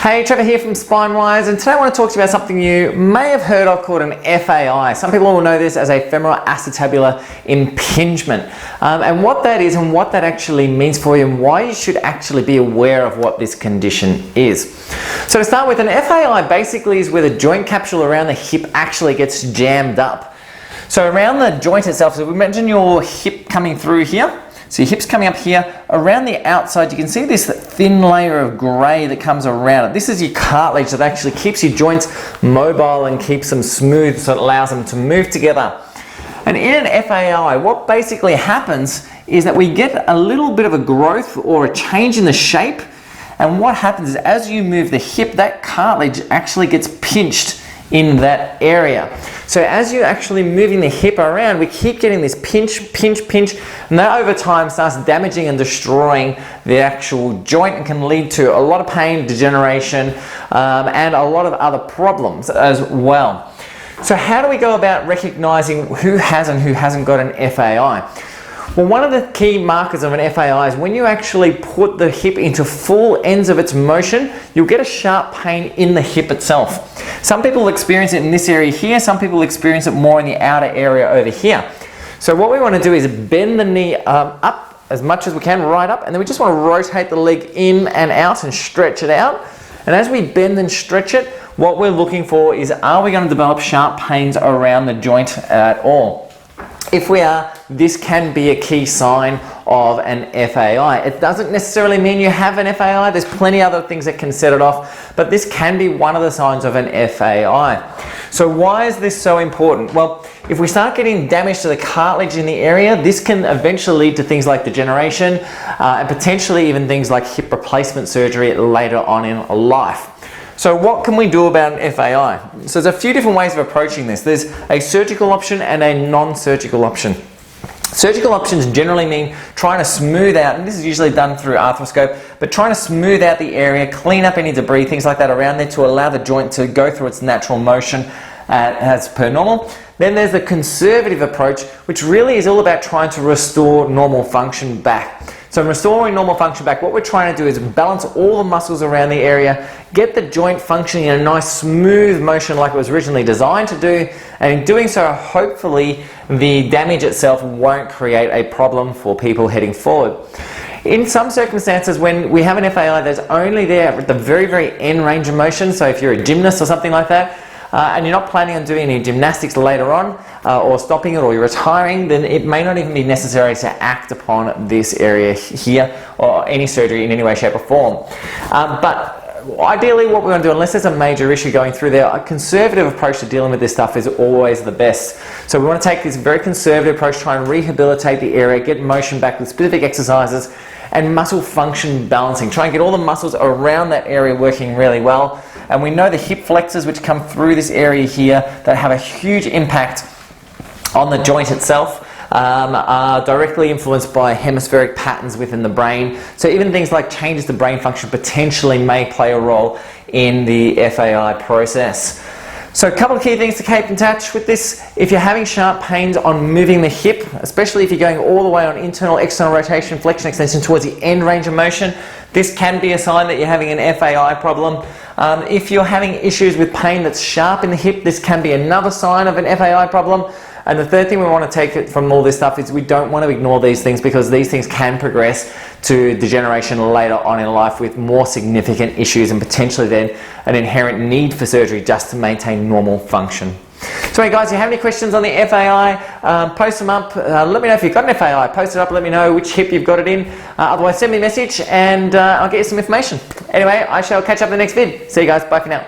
Hey, Trevor here from SpineWise, and today I want to talk to you about something you may have heard of called an FAI. Some people will know this as a Femoroacetabular Impingement. And what that is and what that actually means for you and why you should actually be aware of what this condition is. So to start with, an FAI basically is where the joint capsule around the hip actually gets jammed up. So around the joint itself, so imagine your hip coming through here. So your hip's coming up here. Around the outside, you can see this thin layer of grey that comes around it. This is your cartilage that actually keeps your joints mobile and keeps them smooth, so it allows them to move together. And in an FAI, what basically happens is that we get a little bit of a growth or a change in the shape. And what happens is as you move the hip, that cartilage actually gets pinched in that area. So as you're actually moving the hip around, we keep getting this pinch, pinch, pinch, and that over time starts damaging and destroying the actual joint and can lead to a lot of pain, degeneration, and a lot of other problems as well. So how do we go about recognizing who has and who hasn't got an FAI? Well, one of the key markers of an FAI is when you actually put the hip into full ends of its motion, you'll get a sharp pain in the hip itself. Some people experience it in this area here, some people experience it more in the outer area over here. So what we want to do is bend the knee up as much as we can, right up, and then we just want to rotate the leg in and out and stretch it out. And as we bend and stretch it, what we're looking for is, are we going to develop sharp pains around the joint at all? If we are, this can be a key sign of an FAI. It doesn't necessarily mean you have an FAI. There's plenty of other things that can set it off, but this can be one of the signs of an FAI. So why is this so important? Well, if we start getting damage to the cartilage in the area, this can eventually lead to things like degeneration and potentially even things like hip replacement surgery later on in life. So what can we do about an FAI? So there's a few different ways of approaching this. There's a surgical option and a non-surgical option. Surgical options generally mean trying to smooth out, and this is usually done through arthroscope, but trying to smooth out the area, clean up any debris, things like that around there to allow the joint to go through its natural motion as per normal. Then there's the conservative approach, which really is all about trying to restore normal function back. So in restoring normal function back, what we're trying to do is balance all the muscles around the area, get the joint functioning in a nice smooth motion like it was originally designed to do, and in doing so, hopefully the damage itself won't create a problem for people heading forward. In some circumstances, when we have an FAI that's only there at the very, very end range of motion, so if you're a gymnast or something like that, and you're not planning on doing any gymnastics later on, or stopping it, or you're retiring, then it may not even be necessary to act upon this area here or any surgery in any way, shape or form. But ideally what we're going to do, unless there's a major issue going through there, a conservative approach to dealing with this stuff is always the best. So we want to take this very conservative approach, try and rehabilitate the area, get motion back with specific exercises and muscle function balancing. Try and get all the muscles around that area working really well. And we know the hip flexors which come through this area here that have a huge impact on the joint itself are directly influenced by hemispheric patterns within the brain. So even things like changes to brain function potentially may play a role in the FAI process. So a couple of key things to keep in touch with this. If you're having sharp pains on moving the hip, especially if you're going all the way on internal, external rotation, flexion, extension towards the end range of motion, this can be a sign that you're having an FAI problem. If you're having issues with pain that's sharp in the hip, this can be another sign of an FAI problem. And the third thing we want to take from all this stuff is we don't want to ignore these things, because these things can progress to degeneration later on in life with more significant issues and potentially then an inherent need for surgery just to maintain normal function. So hey guys, if you have any questions on the FAI, post them up. Let me know if you've got an FAI. Post it up, let me know which hip you've got it in. Otherwise send me a message and I'll get you some information. Anyway, I shall catch up in the next vid. See you guys, bye for now.